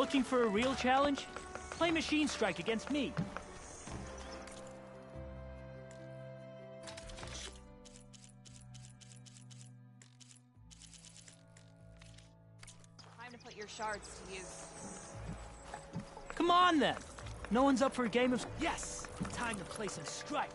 Looking for a real challenge? Play Machine Strike against me. Time to put your shards to use. Come on, then. No one's up for a game of... Yes! Time to play some Strike.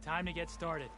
Time to get started.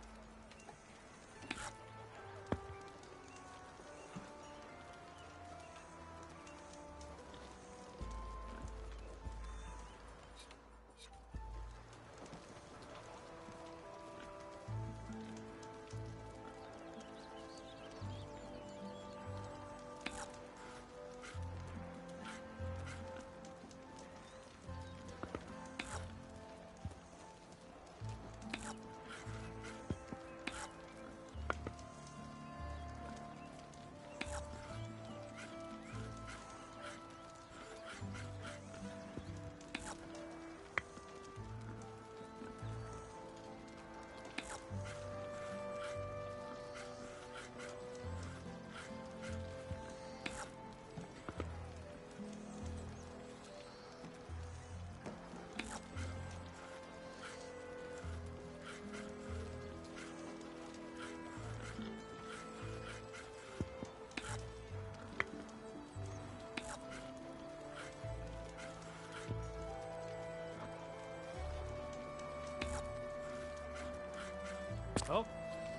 Oh,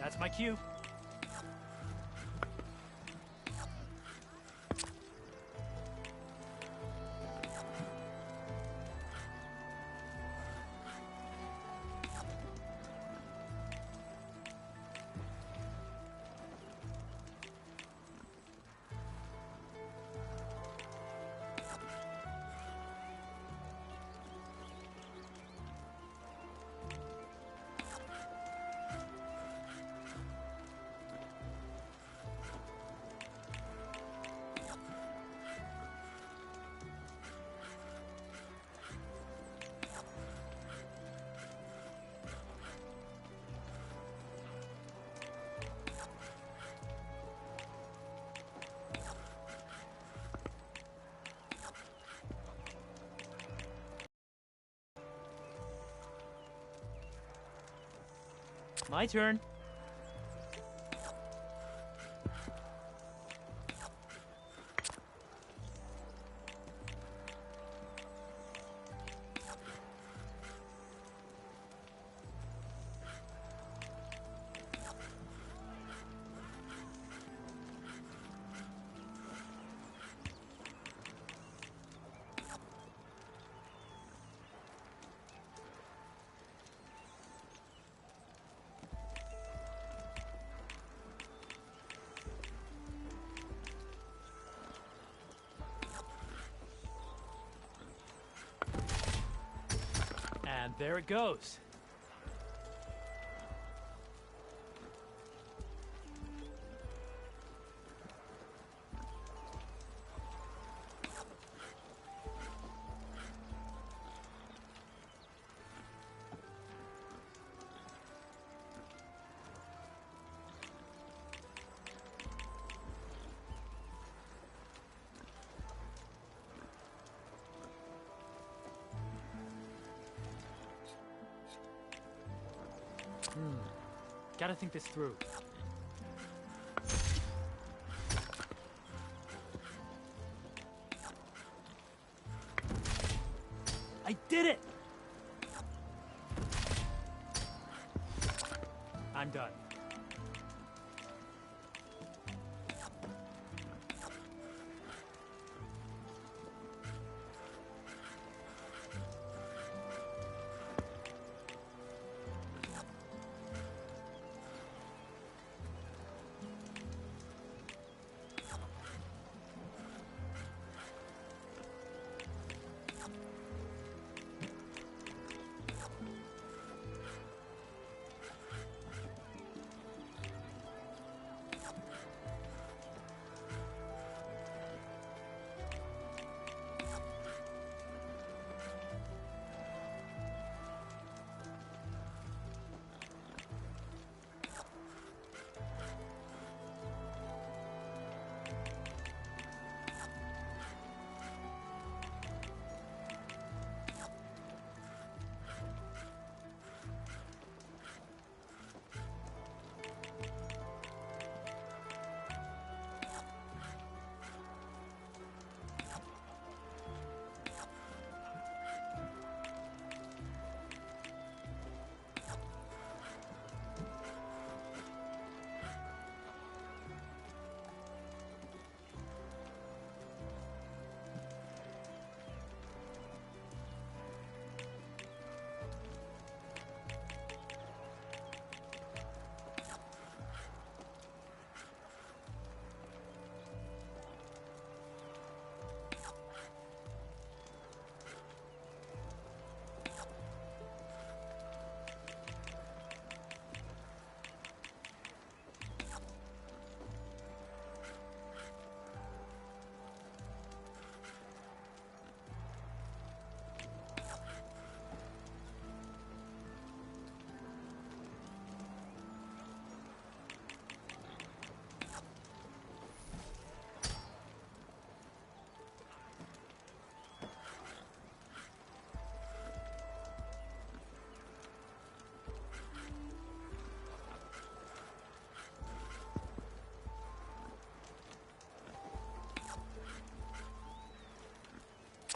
that's my cue. My turn. And there it goes. Gotta think this through. I did it!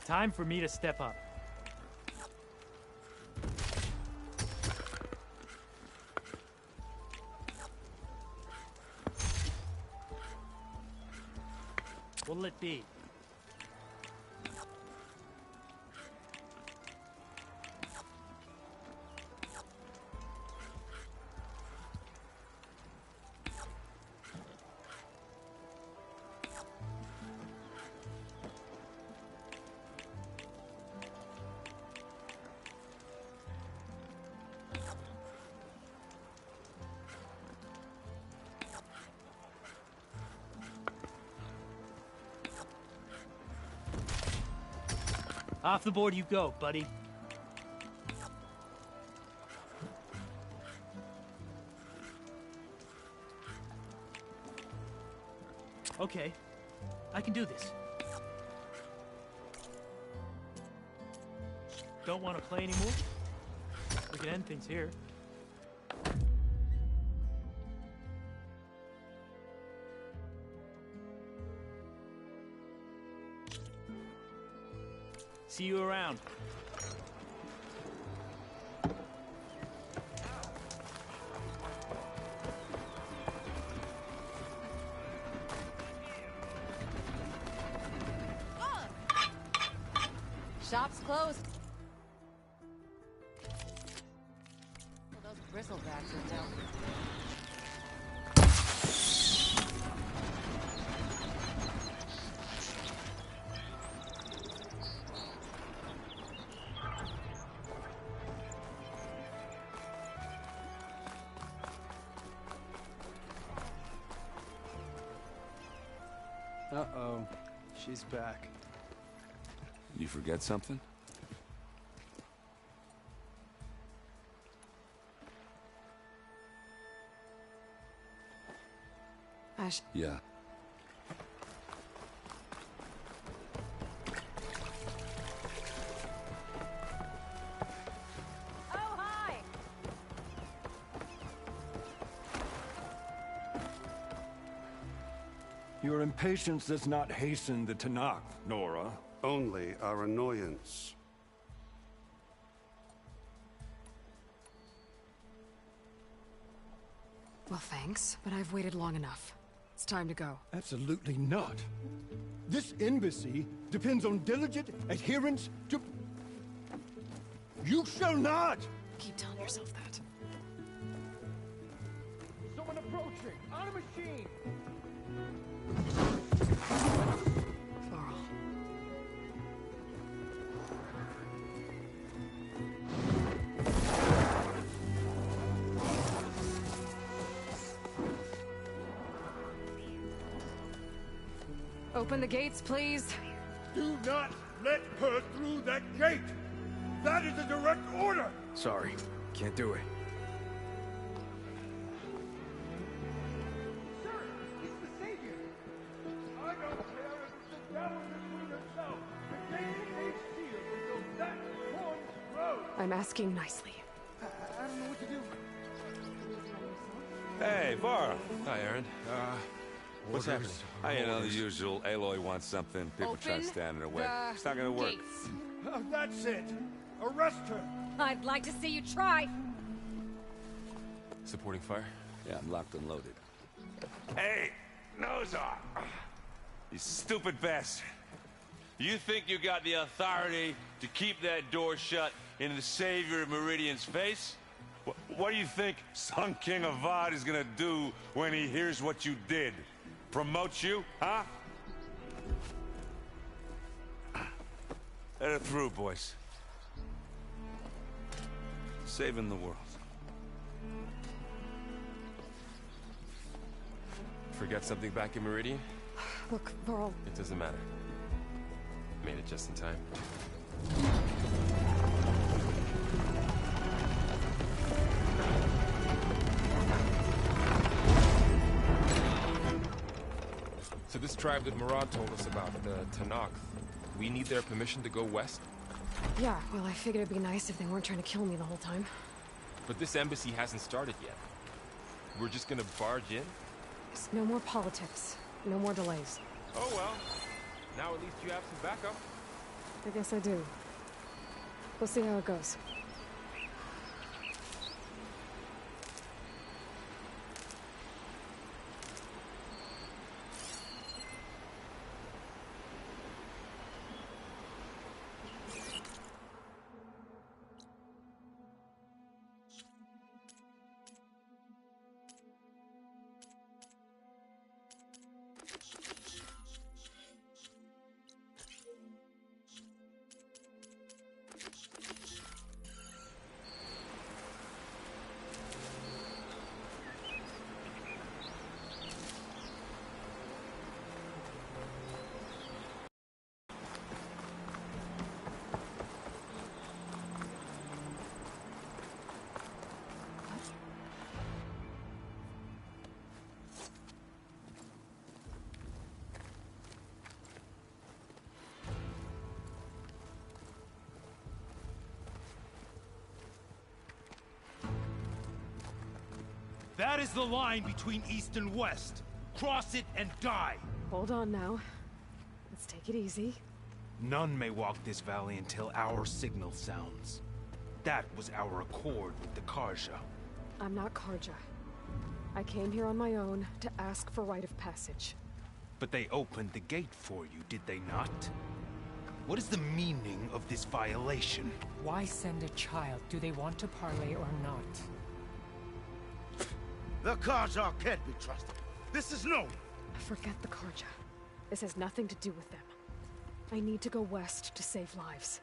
Time for me to step up. What'll it be? Off the board you go, buddy. Okay, I can do this. Don't want to play anymore? We can end things here. See you around. Shop's closed. Well, those bristlebacks are down. Uh-oh. She's back. You forget something? Ash. Yeah. Oh, hi! Your impatience does not hasten the Tanakh, Nora. Only our annoyance. Well, thanks, but I've waited long enough. It's time to go. Absolutely not. This embassy depends on diligent adherence to... You shall not! Keep telling yourself that. Someone approaching! On a machine! Varl. Open the gates, please. Do not let her through that gate! That is a direct order! Sorry. Can't do it. Sir, he's the savior! I don't care if it's the devil that queen herself! The gate remains sealed until that horn blows! I'm asking nicely. I don't know what to do. Hey, Varl. Hi, Aaron. What's happening? You know, the usual. Aloy wants something. People try to Open stand in her way. the It's not gonna work. gates. That's it! Arrest her! I'd like to see you try. Supporting fire? Yeah, I'm locked and loaded. Hey, Nozar! You stupid bastard. You think you got the authority to keep that door shut in the savior of Meridian's face? What do you think Sun King Avad is gonna do when he hears what you did? Promote you, huh? Let her through, boys. Saving the world. Forget something back in Meridian? Look, Varl, It doesn't matter. Made it just in time. So this tribe that Murad told us about, the Tanakh, we need their permission to go west? yeah, well, I figured it'd be nice if they weren't trying to kill me the whole time. But this embassy hasn't started yet. We're just gonna barge in? Just no more politics. No more delays. Oh well. Now at least you have some backup. I guess I do. We'll see how it goes. That is the line between East and West. Cross it and die. Hold on now. Let's take it easy. None may walk this valley until our signal sounds. That was our accord with the Carja. I'm not Carja. I came here on my own to ask for rite of passage. But they opened the gate for you, did they not? What is the meaning of this violation? Why send a child? Do they want to parley or not? The Carja can't be trusted. This is known. Forget the Carja. This has nothing to do with them. I need to go west to save lives.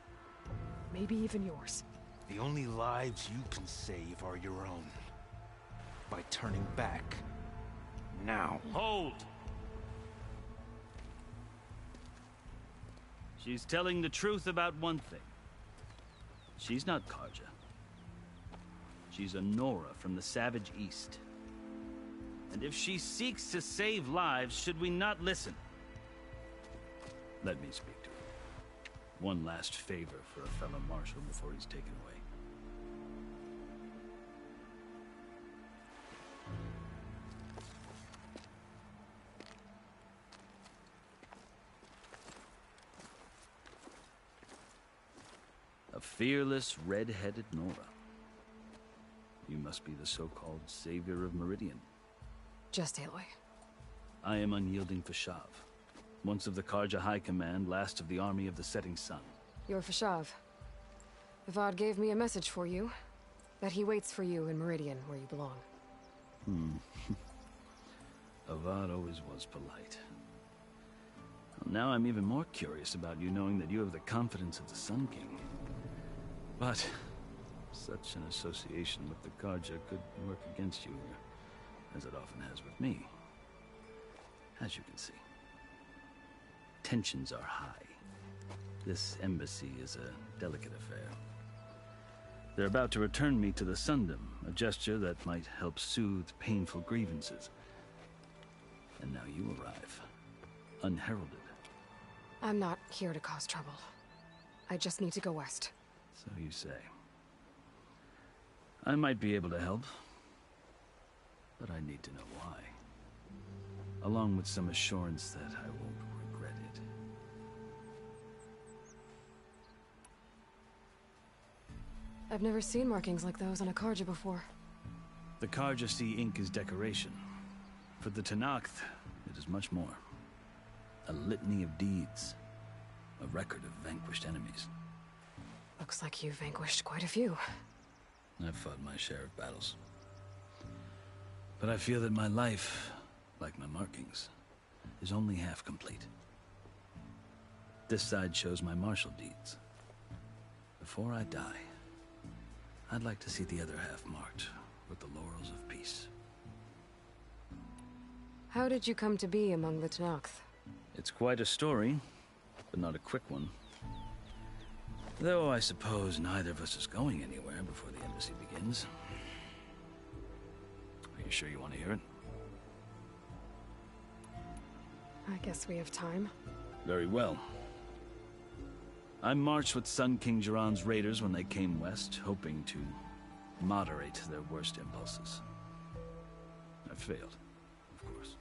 Maybe even yours. The only lives you can save are your own. By turning back. Now. Hold! She's telling the truth about one thing. She's not Carja. She's a Nora from the Savage East. And if she seeks to save lives, should we not listen? Let me speak to her. One last favor for a fellow marshal before he's taken away. A fearless, red-headed Nora. You must be the so-called savior of Meridian. Just Aloy. I am Unyielding Fashav, once of the Carja High Command, last of the Army of the Setting Sun. You're Fashav. Avad gave me a message for you. That he waits for you in Meridian, where you belong. Avad always was polite. Well, now I'm even more curious about you knowing that you have the confidence of the Sun King. But such an association with the Carja could work against you, as it often has with me. As you can see, tensions are high. This embassy is a delicate affair. They're about to return me to the Sundom, a gesture that might help soothe painful grievances. And now you arrive, unheralded. I'm not here to cause trouble. I just need to go west. So you say. I might be able to help, but I need to know why. Along with some assurance that I won't regret it. I've never seen markings like those on a Carja before. The Carja see ink as decoration. For the Tenakth, it is much more. A litany of deeds. A record of vanquished enemies. Looks like you've vanquished quite a few. I've fought my share of battles. But I feel that my life, like my markings, is only half complete. This side shows my martial deeds. Before I die, I'd like to see the other half marked with the laurels of peace. How did you come to be among the Tenakth? It's quite a story, but not a quick one. Though I suppose neither of us is going anywhere before the embassy begins. Are you sure you want to hear it? I guess we have time. Very well. I marched with Sun King Jiran's raiders when they came west, hoping to moderate their worst impulses. I failed, of course.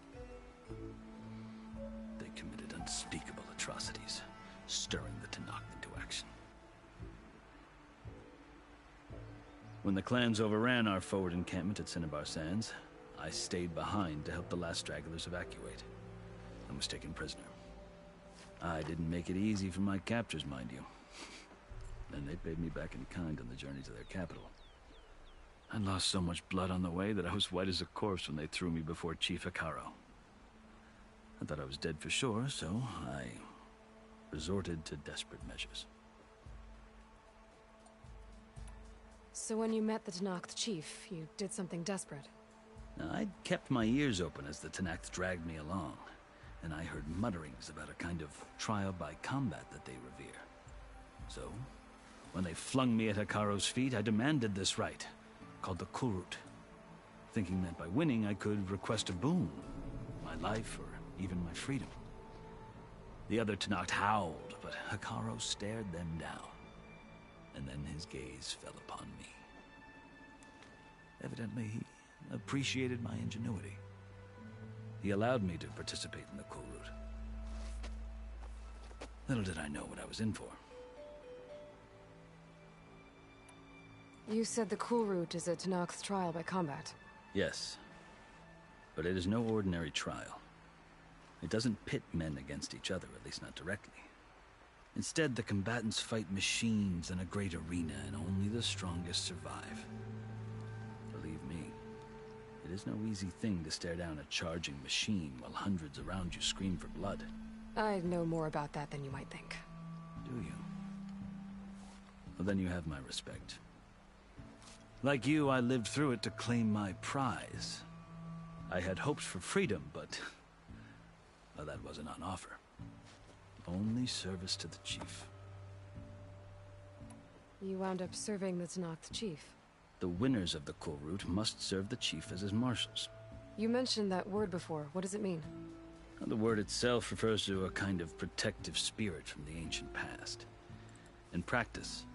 They committed unspeakable atrocities, stirring the Tenakth into When the clans overran our forward encampment at Cinnabar Sands, I stayed behind to help the last stragglers evacuate, and was taken prisoner. I didn't make it easy for my captors, mind you. And they paid me back in kind on the journey to their capital. I lost so much blood on the way that I was white as a corpse when they threw me before Chief Hekarro. I thought I was dead for sure, so I resorted to desperate measures. So when you met the Tenakth chief, you did something desperate? I'd kept my ears open as the Tenakth dragged me along, and I heard mutterings about a kind of trial by combat that they revere. So, when they flung me at Hekarro's feet, I demanded this right, called the Kulrut, thinking that by winning I could request a boon, my life or even my freedom. The other Tenakth howled, but Hekarro stared them down, and then his gaze fell upon me. Evidently, he appreciated my ingenuity. He allowed me to participate in the Kulrut. Little did I know what I was in for. You said the Kulrut is a Tenakth trial by combat. Yes, but it is no ordinary trial. It doesn't pit men against each other, at least not directly. Instead, the combatants fight machines in a great arena, and only the strongest survive. Believe me, it is no easy thing to stare down a charging machine while hundreds around you scream for blood. I know more about that than you might think. Do you? Well, then you have my respect. Like you, I lived through it to claim my prize. I had hoped for freedom, but well, that wasn't on offer. Only service to the chief. You wound up serving the Tenakth chief. The winners of the Kulrut must serve the chief as his marshals. You mentioned that word before. What does it mean? The word itself refers to a kind of protective spirit from the ancient past. In practice,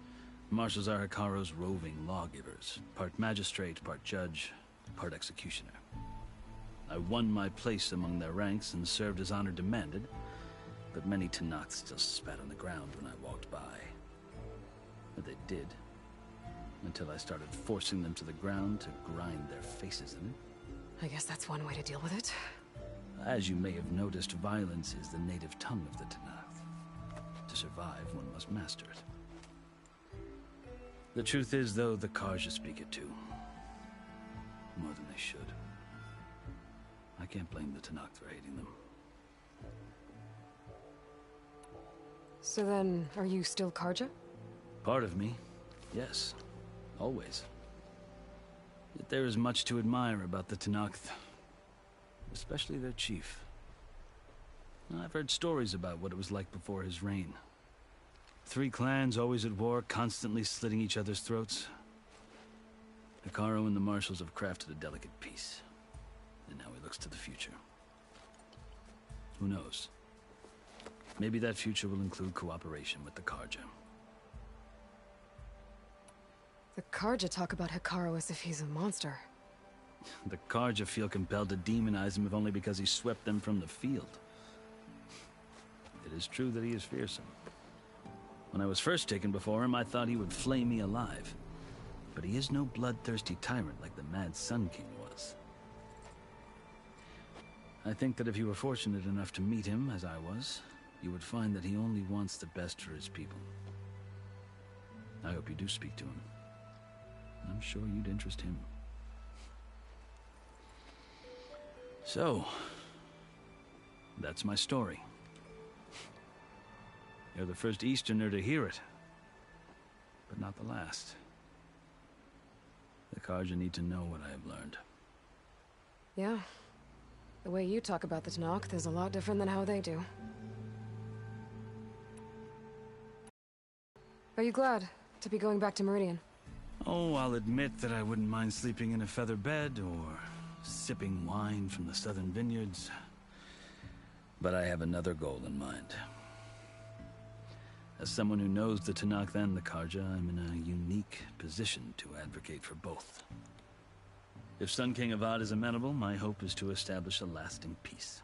marshals are Hekarro's roving lawgivers, part magistrate, part judge, part executioner. I won my place among their ranks and served as honor demanded, but many Tenakth still spat on the ground when I walked by. But they did, until I started forcing them to the ground to grind their faces in it. I guess that's one way to deal with it. As you may have noticed, violence is the native tongue of the Tenakth. To survive, one must master it. The truth is, though, the Carja speak it too. More than they should. I can't blame the Tenakth for hating them. So then, are you still Carja? Part of me, yes. Always. Yet there is much to admire about the Tenakth. Especially their chief. I've heard stories about what it was like before his reign. 3 clans always at war, constantly slitting each other's throats. Hekarro and the marshals have crafted a delicate peace. And now he looks to the future. Who knows? Maybe that future will include cooperation with the Carja. The Carja talk about Hekarro as if he's a monster. The Carja feel compelled to demonize him if only because he swept them from the field. It is true that he is fearsome. When I was first taken before him, I thought he would flay me alive. But he is no bloodthirsty tyrant like the Mad Sun King was. I think that if you were fortunate enough to meet him, as I was, you would find that he only wants the best for his people. I hope you do speak to him. I'm sure you'd interest him. So, that's my story. You're the first Easterner to hear it, but not the last. The Carja need to know what I have learned. Yeah. The way you talk about the Tenakth is a lot different than how they do. Are you glad to be going back to Meridian? Oh, I'll admit that I wouldn't mind sleeping in a feather bed or sipping wine from the southern vineyards. But I have another goal in mind. As someone who knows the Tenakth and the Carja, I'm in a unique position to advocate for both. If Sun King Avad is amenable, my hope is to establish a lasting peace.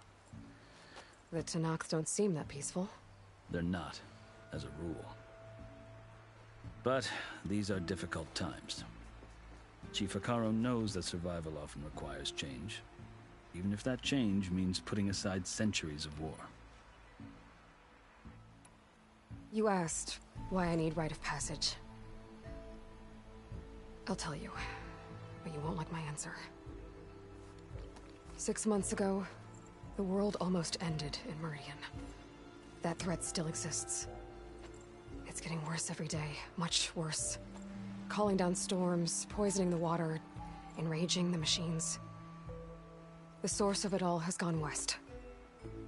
The Tenakth don't seem that peaceful. They're not, as a rule. But these are difficult times. Chief Hekarro knows that survival often requires change, even if that change means putting aside centuries of war. You asked why I need rite of passage. I'll tell you, but you won't like my answer. 6 months ago, the world almost ended in Meridian. That threat still exists. It's getting worse every day, much worse. Calling down storms, poisoning the water, enraging the machines. The source of it all has gone west,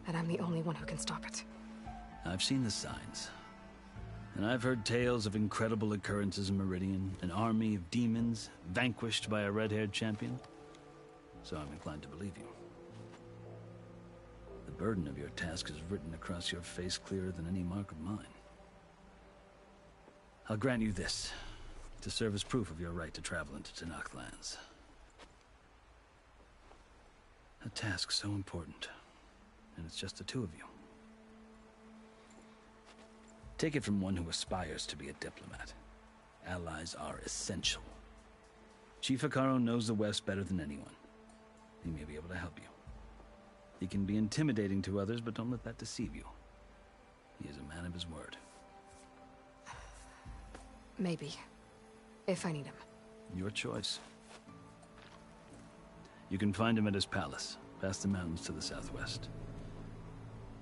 and I'm the only one who can stop it. I've seen the signs. And I've heard tales of incredible occurrences in Meridian, an army of demons vanquished by a red-haired champion. So I'm inclined to believe you. The burden of your task is written across your face clearer than any mark of mine. I'll grant you this, to serve as proof of your right to travel into Tenakth lands. A task so important, and it's just the two of you. Take it from one who aspires to be a diplomat. Allies are essential. Chief Hekarro knows the West better than anyone. He may be able to help you. He can be intimidating to others, but don't let that deceive you. He is a man of his word. Maybe. If I need him. Your choice. You can find him at his palace, past the mountains to the southwest.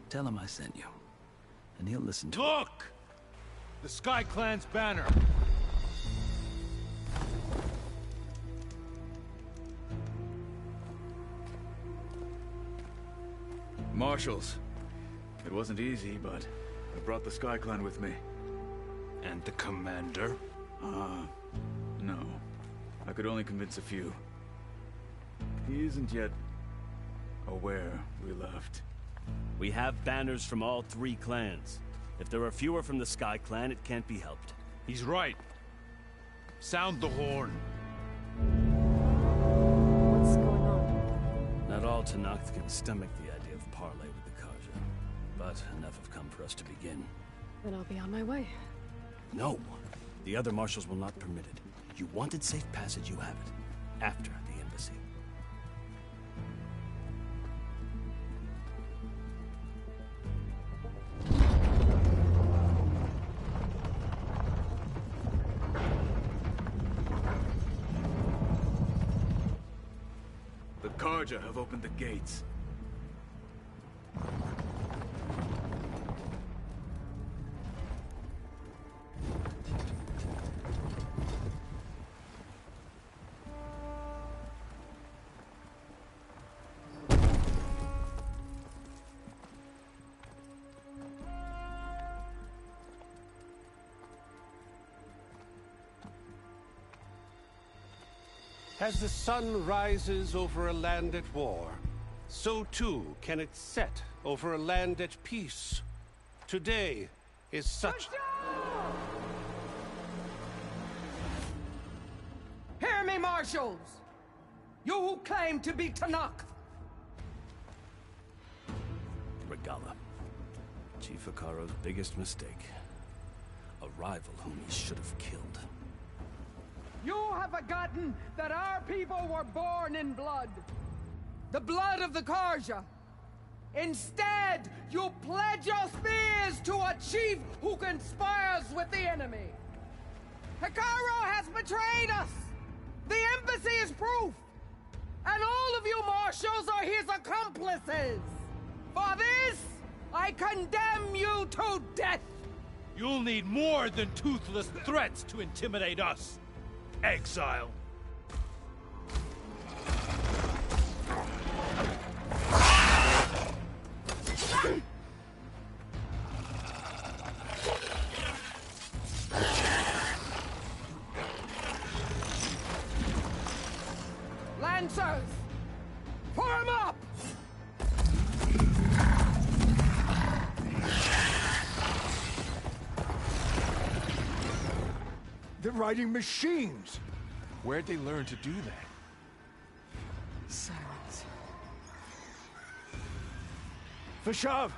Tell him I sent you, and he'll listen to Look! The Sky Clan's banner! Marshals. It wasn't easy, but I brought the Sky Clan with me. And the commander? No. I could only convince a few. He isn't yet aware we left. We have banners from all 3 clans. If there are fewer from the Sky Clan, it can't be helped. He's right. Sound the horn. What's going on? Not all Tenakth can stomach the idea of parley with the Carja, but enough have come for us to begin. Then I'll be on my way. No. The other marshals will not permit it. You wanted safe passage, you have it. After the embassy. The Carja have opened the gates. As the sun rises over a land at war, so too can it set over a land at peace. Today is such... Hear me, marshals! You who claim to be Tenakth! Regalla. Chief Hekarro's biggest mistake. A rival whom he should have killed. You have forgotten that our people were born in blood. The blood of the Carja. Instead, you pledge your spears to a chief who conspires with the enemy. Hekarro has betrayed us. The embassy is proof. And all of you marshals are his accomplices. For this, I condemn you to death. You'll need more than toothless threats to intimidate us. Exile. Lancers, form up! They're riding machines! Where'd they learn to do that? Silence. Vashav!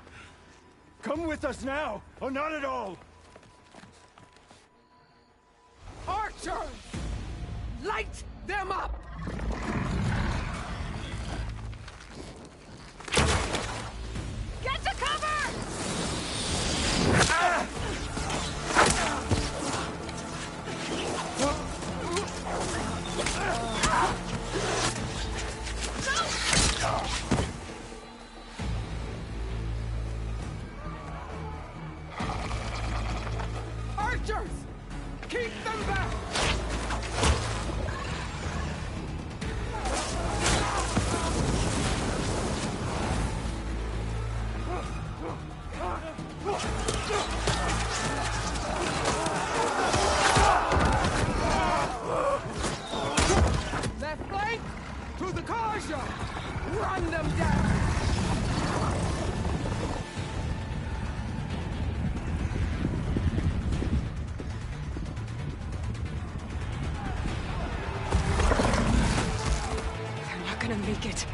Come with us now, or not at all! Archers! Light them up! Get to cover! Archers! Keep them back! Left flank! To the Karja! Run them down! They're not gonna make it.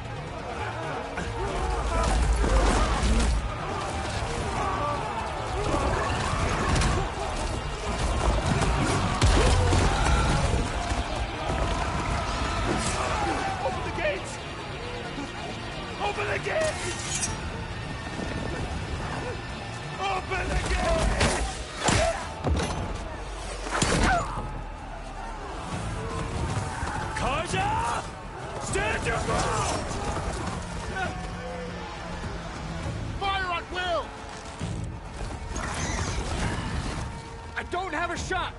Open the gates! Open the gates! Open the gates! Karja! Stand your ground! Fire at will! I don't have a shot!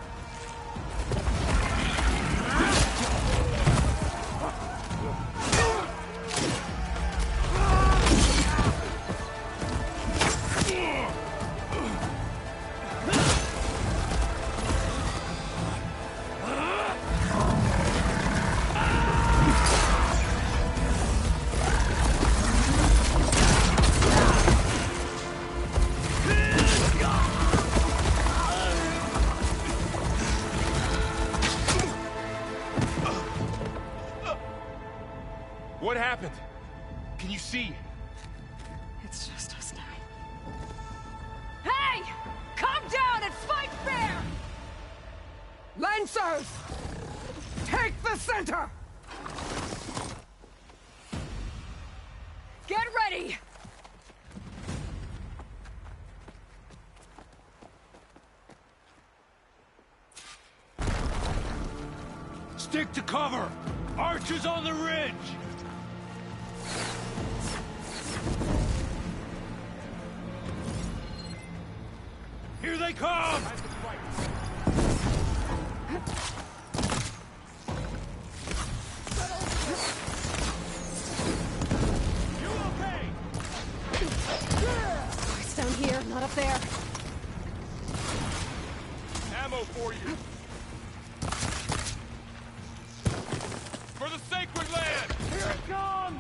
What happened? Can you see? It's just us now. Hey! Calm down and fight fair! Lancers! Take the center! Get ready! Stick to cover! Archers on the ridge! Here they come! You okay? It's down here, not up there. Ammo for you. For the sacred land! Here it comes!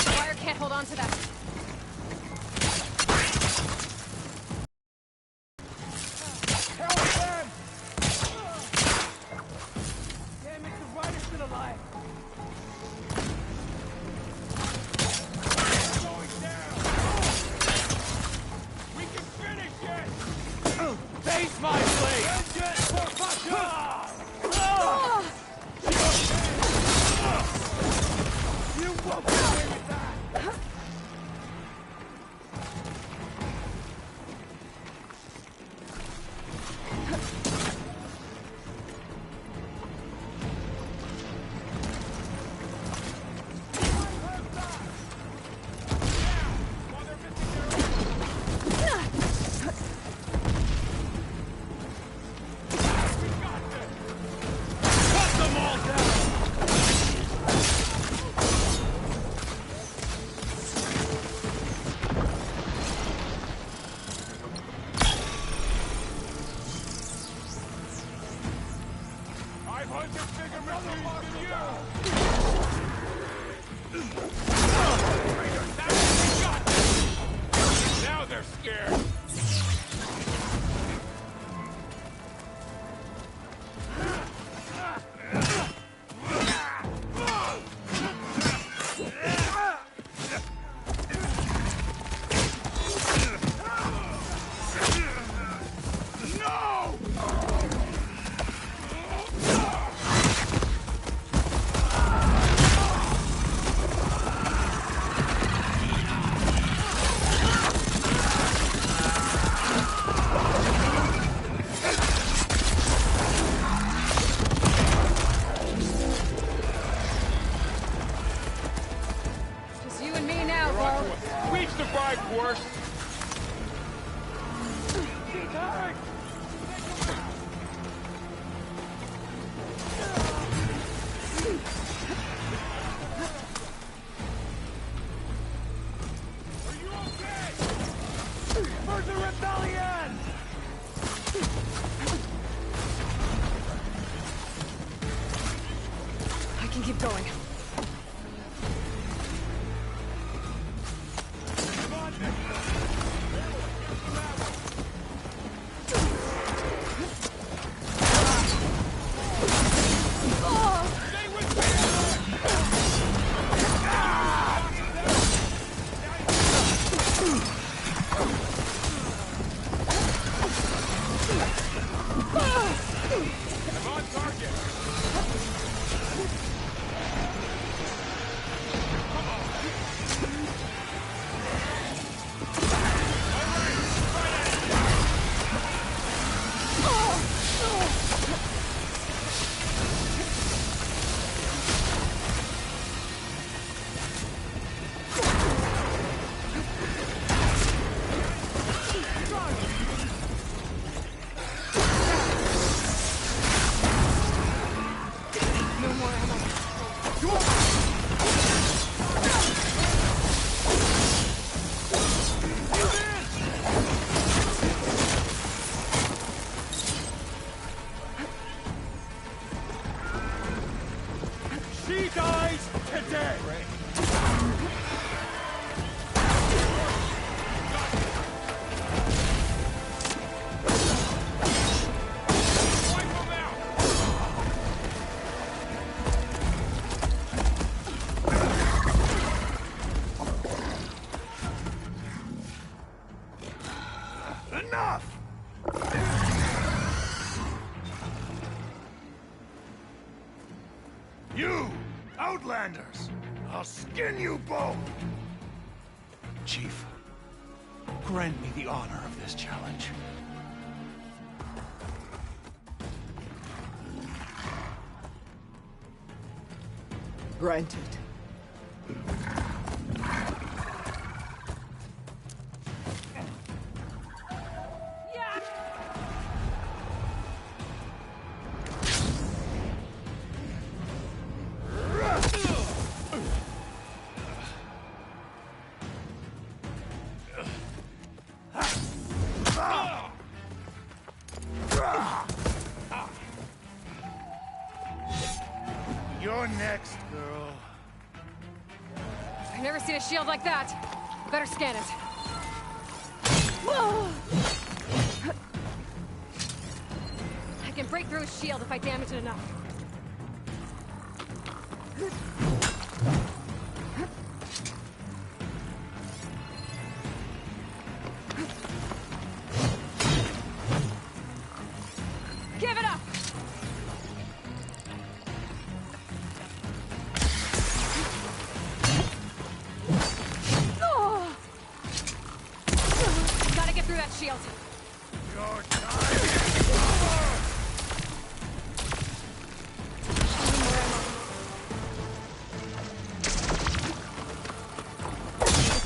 The wire can't hold on to that. Help them! Damn it, the rider's still alive! Going down! We can finish it! Face my blade! Vengeance for Pasha! You won't get away with that! Cut them all down! I've hunted bigger machines than you! Now they're scared! can keep going. She dies today! Enough! You, Outlanders! I'll skin you both! Chief, grant me the honor of this challenge. Granted. You're next, girl. I've never seen a shield like that. Better scan it. Whoa! I can break through a shield if I damage it enough. Give it up! Gotta get through that shield. Your time is over!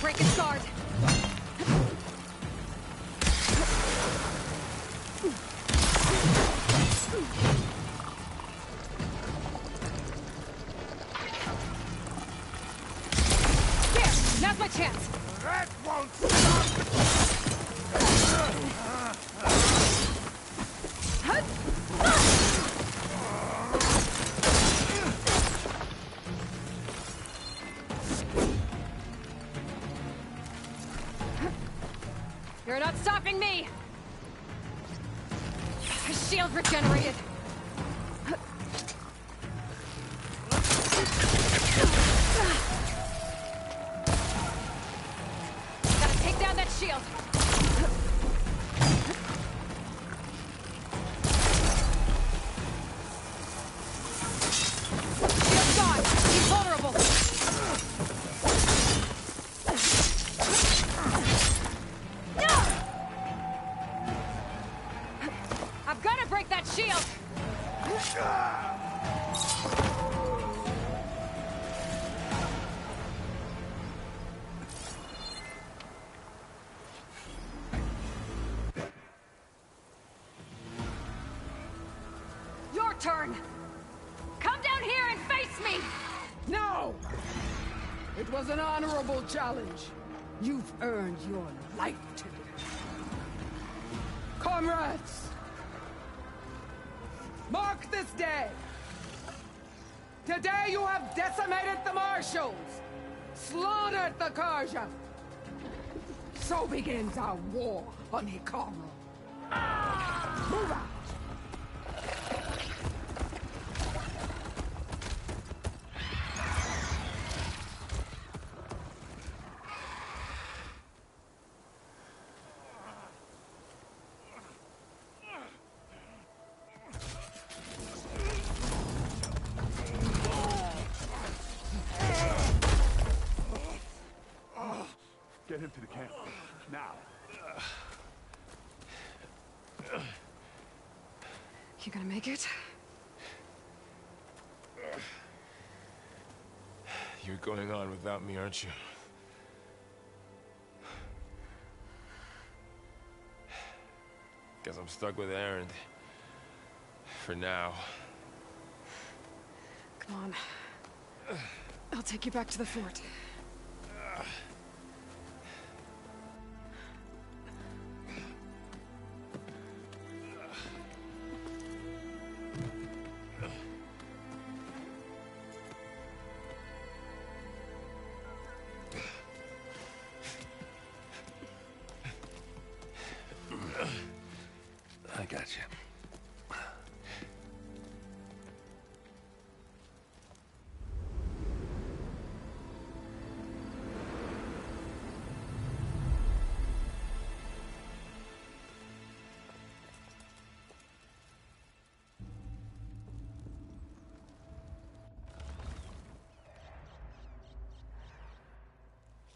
Break its guard. There! Now's my chance! That won't stop! You're not stopping me! Shield regenerated! Gotta take down that shield! Shield's gone! He's vulnerable! I've gotta break that shield! Your turn! Come down here and face me! No! It was an honorable challenge. You've earned your life today. Comrades! Mark this day Today you have decimated the Marshals, slaughtered the Karja. So begins our war on Hikaru. Move out! Get him to the camp. Now. You gonna make it? You're going on without me, aren't you? Guess I'm stuck with Erend. For now. Come on. I'll take you back to the fort. I got you.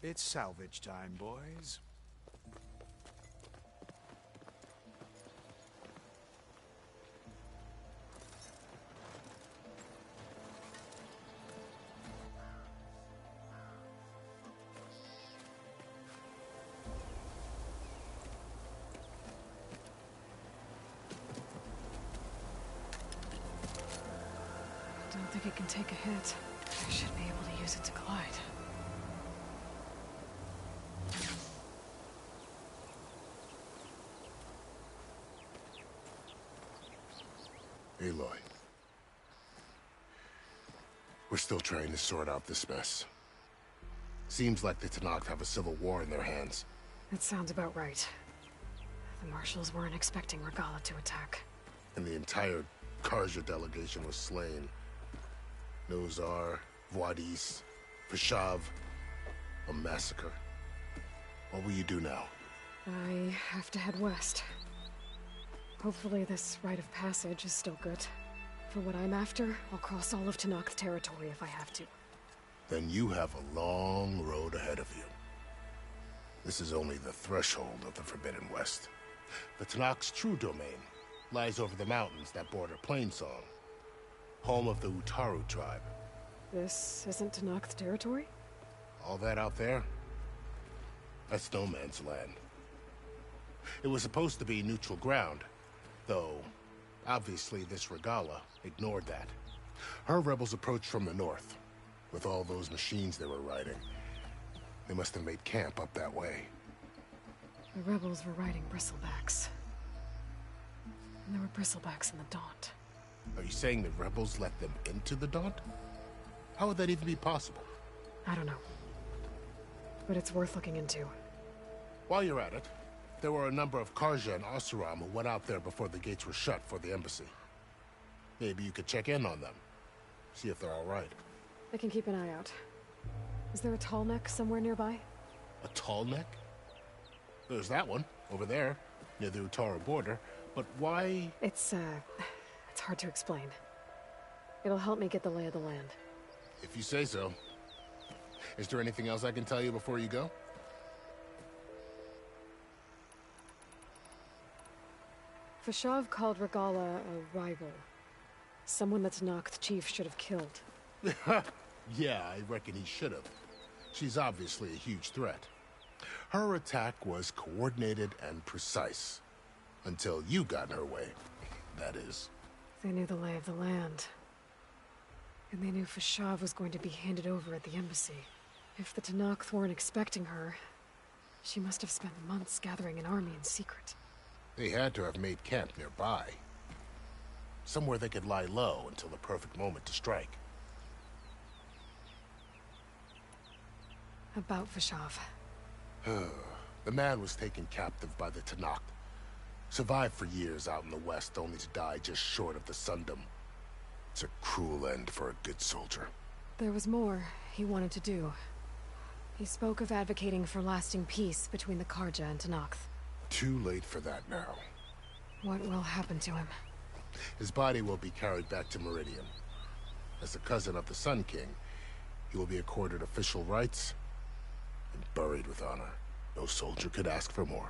It's salvage time, boys. I don't think it can take a hit. I should be able to use it to glide. Aloy. We're still trying to sort out this mess. Seems like the Tenakth have a civil war in their hands. That sounds about right. The Marshals weren't expecting Regalla to attack. And the entire Karja delegation was slain. Nozar, Vuadis, Fashav. A massacre. What will you do now? I have to head west. Hopefully this rite of passage is still good. For what I'm after, I'll cross all of Tenakth territory if I have to. Then you have a long road ahead of you. This is only the threshold of the Forbidden West. The Tenakth's true domain lies over the mountains that border Plainsong, home of the Utaru tribe. This isn't Tenakth territory? All that out there? That's no man's land. It was supposed to be neutral ground, though obviously this Regalla ignored that. Her rebels approached from the north, with all those machines they were riding. They must have made camp up that way. The rebels were riding bristlebacks. And there were bristlebacks in the Daunt. Are you saying the rebels let them into the Daunt? How would that even be possible? I don't know. But it's worth looking into. While you're at it, there were a number of Karja and Oseram who went out there before the gates were shut for the embassy. Maybe you could check in on them. See if they're all right. I can keep an eye out. Is there a tall neck somewhere nearby? A tall neck? There's that one, over there, near the Utaru border. But why? It's hard to explain. It'll help me get the lay of the land. If you say so. Is there anything else I can tell you before you go? Fashav called Regalla a rival. Someone that Tenakth chief should have killed. Yeah, I reckon he should have. She's obviously a huge threat. Her attack was coordinated and precise. Until you got in her way, that is. They knew the lay of the land. And they knew Fashav was going to be handed over at the embassy. If the Tenakth weren't expecting her, she must have spent months gathering an army in secret. They had to have made camp nearby. Somewhere they could lie low until the perfect moment to strike. About Vashav. The man was taken captive by the Tenakth. Survived for years out in the west, only to die just short of the Sundom. It's a cruel end for a good soldier. There was more he wanted to do. He spoke of advocating for lasting peace between the Karja and Tenakth. Too late for that now. What will happen to him? His body will be carried back to Meridian. As the cousin of the Sun King, he will be accorded official rights and buried with honor. No soldier could ask for more.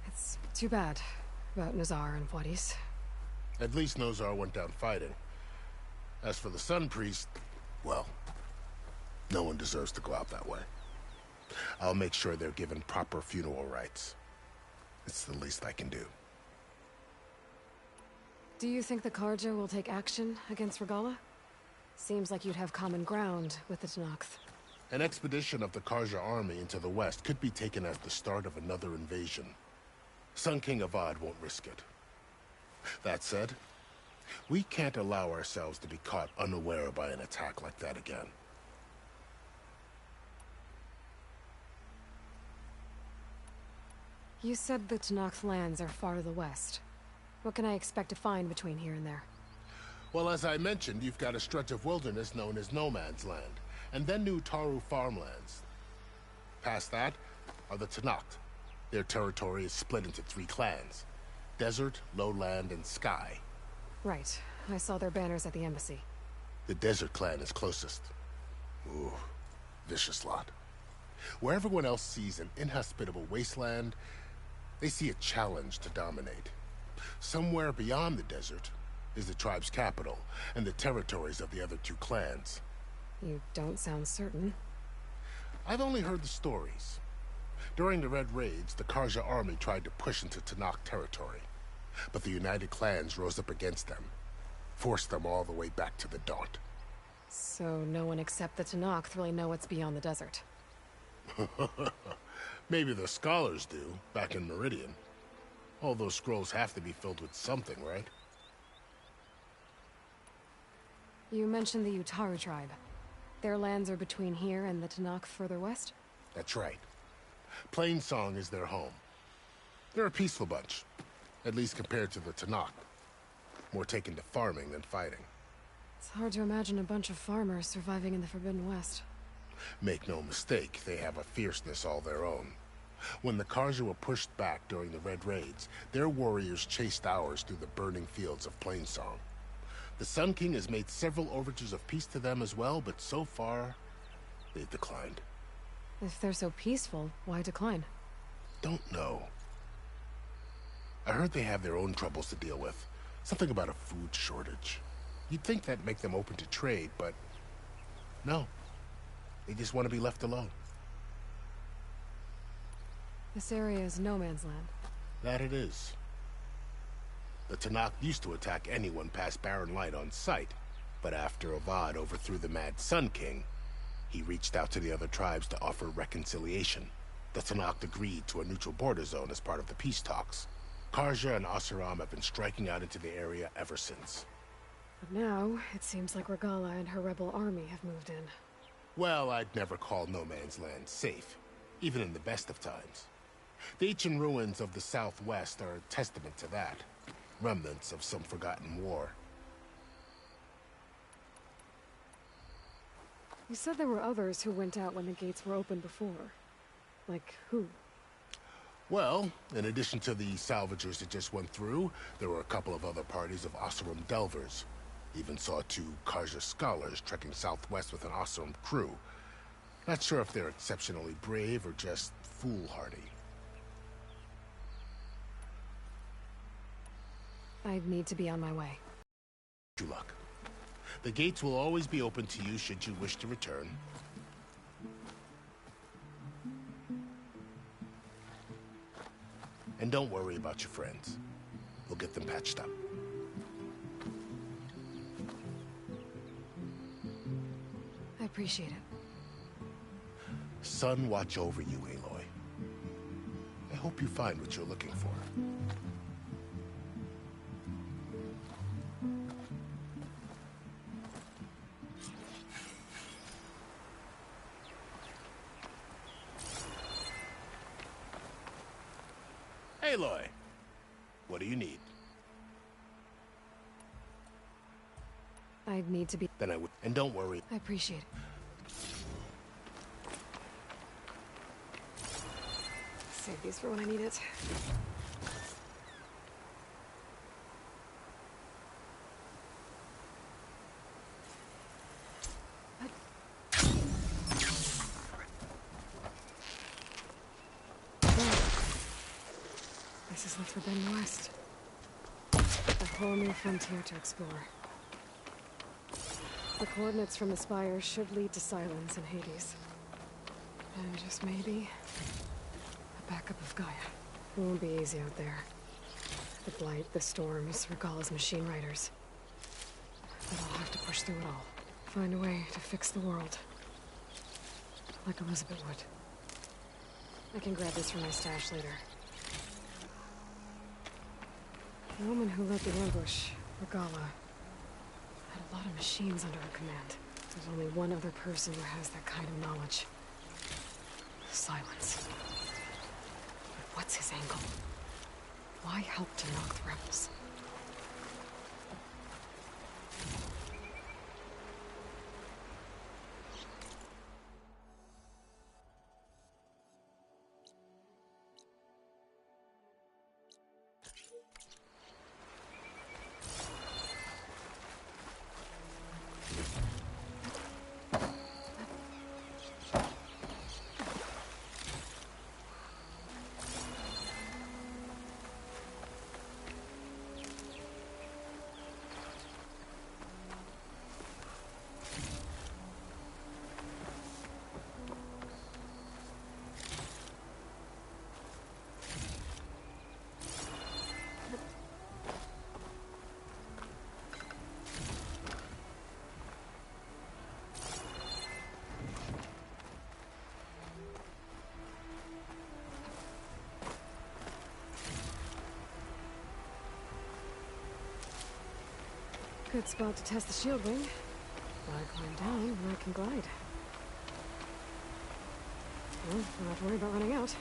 It's too bad about Nazar and Wadis. At least Nozar went down fighting. As for the Sun Priest, well, no one deserves to go out that way. I'll make sure they're given proper funeral rites. It's the least I can do. Do you think the Karja will take action against Regalla? Seems like you'd have common ground with the Tenakth. An expedition of the Karja army into the west could be taken as the start of another invasion. Sun King Avad won't risk it. That said, we can't allow ourselves to be caught unaware by an attack like that again. You said the Tenakth lands are far to the west. What can I expect to find between here and there? Well, as I mentioned, you've got a stretch of wilderness known as No Man's Land, and then New Taru farmlands. Past that are the Tenakth. Their territory is split into 3 clans: Desert, Lowland, and Sky. Right. I saw their banners at the embassy. The Desert clan is closest. Ooh, vicious lot. Where everyone else sees an inhospitable wasteland, they see a challenge to dominate. Somewhere beyond the desert is the tribe's capital, and the territories of the other 2 clans. You don't sound certain. I've only heard the stories. During the Red Raids, the Karja army tried to push into Tenakth territory, but the United Clans rose up against them, forced them all the way back to the Daunt. So no one except the Tenakth really know what's beyond the desert. Maybe the scholars do, back in Meridian. All those scrolls have to be filled with something, right? You mentioned the Utaru tribe. Their lands are between here and the Tenakth further west? That's right. Plainsong is their home. They're a peaceful bunch, at least compared to the Tenakth. More taken to farming than fighting. It's hard to imagine a bunch of farmers surviving in the Forbidden West. Make no mistake, they have a fierceness all their own. When the Karja were pushed back during the Red Raids, their warriors chased ours through the burning fields of Plainsong. The Sun King has made several overtures of peace to them as well, but so far, they've declined. If they're so peaceful, why decline? Don't know. I heard they have their own troubles to deal with. Something about a food shortage. You'd think that'd make them open to trade, but no. They just want to be left alone. This area is no man's land. That it is. The Tenakth used to attack anyone past Barren Light on sight, but after Avad overthrew the Mad Sun King, he reached out to the other tribes to offer reconciliation. The Tenakth agreed to a neutral border zone as part of the peace talks. Karja and Oseram have been striking out into the area ever since. But now, it seems like Regalla and her rebel army have moved in. Well, I'd never call No Man's Land safe, even in the best of times. The ancient ruins of the Southwest are a testament to that. Remnants of some forgotten war. You said there were others who went out when the gates were open before. Like who? Well, in addition to the salvagers that just went through, there were a couple of other parties of Oseram Delvers. Even saw 2 Karja scholars trekking southwest with an Oseram crew. Not sure if they're exceptionally brave or just foolhardy. I need to be on my way. Good luck. The gates will always be open to you should you wish to return. And don't worry about your friends. We'll get them patched up. I appreciate it. Sun watch over you, Aloy. I hope you find what you're looking for. Aloy, what do you need? I'd need to be... Then I would... And don't worry. I appreciate it. Save these for when I need it. This is the Forbidden West. A whole new frontier to explore. The coordinates from the spire should lead to Silence and Hades. And just maybe... a backup of Gaia. It won't be easy out there. The Blight, the Storms, Regalla's machine riders. But I'll have to push through it all. Find a way to fix the world. Like Elizabeth would. I can grab this from my stash later. The woman who led the ambush, Regalla, had a lot of machines under her command. There's only one other person who has that kind of knowledge. Silence. But what's his angle? Why help to knock the rebels? Good spot to test the shield wing. Why climb down when I can glide? Well, don't have to worry about running out.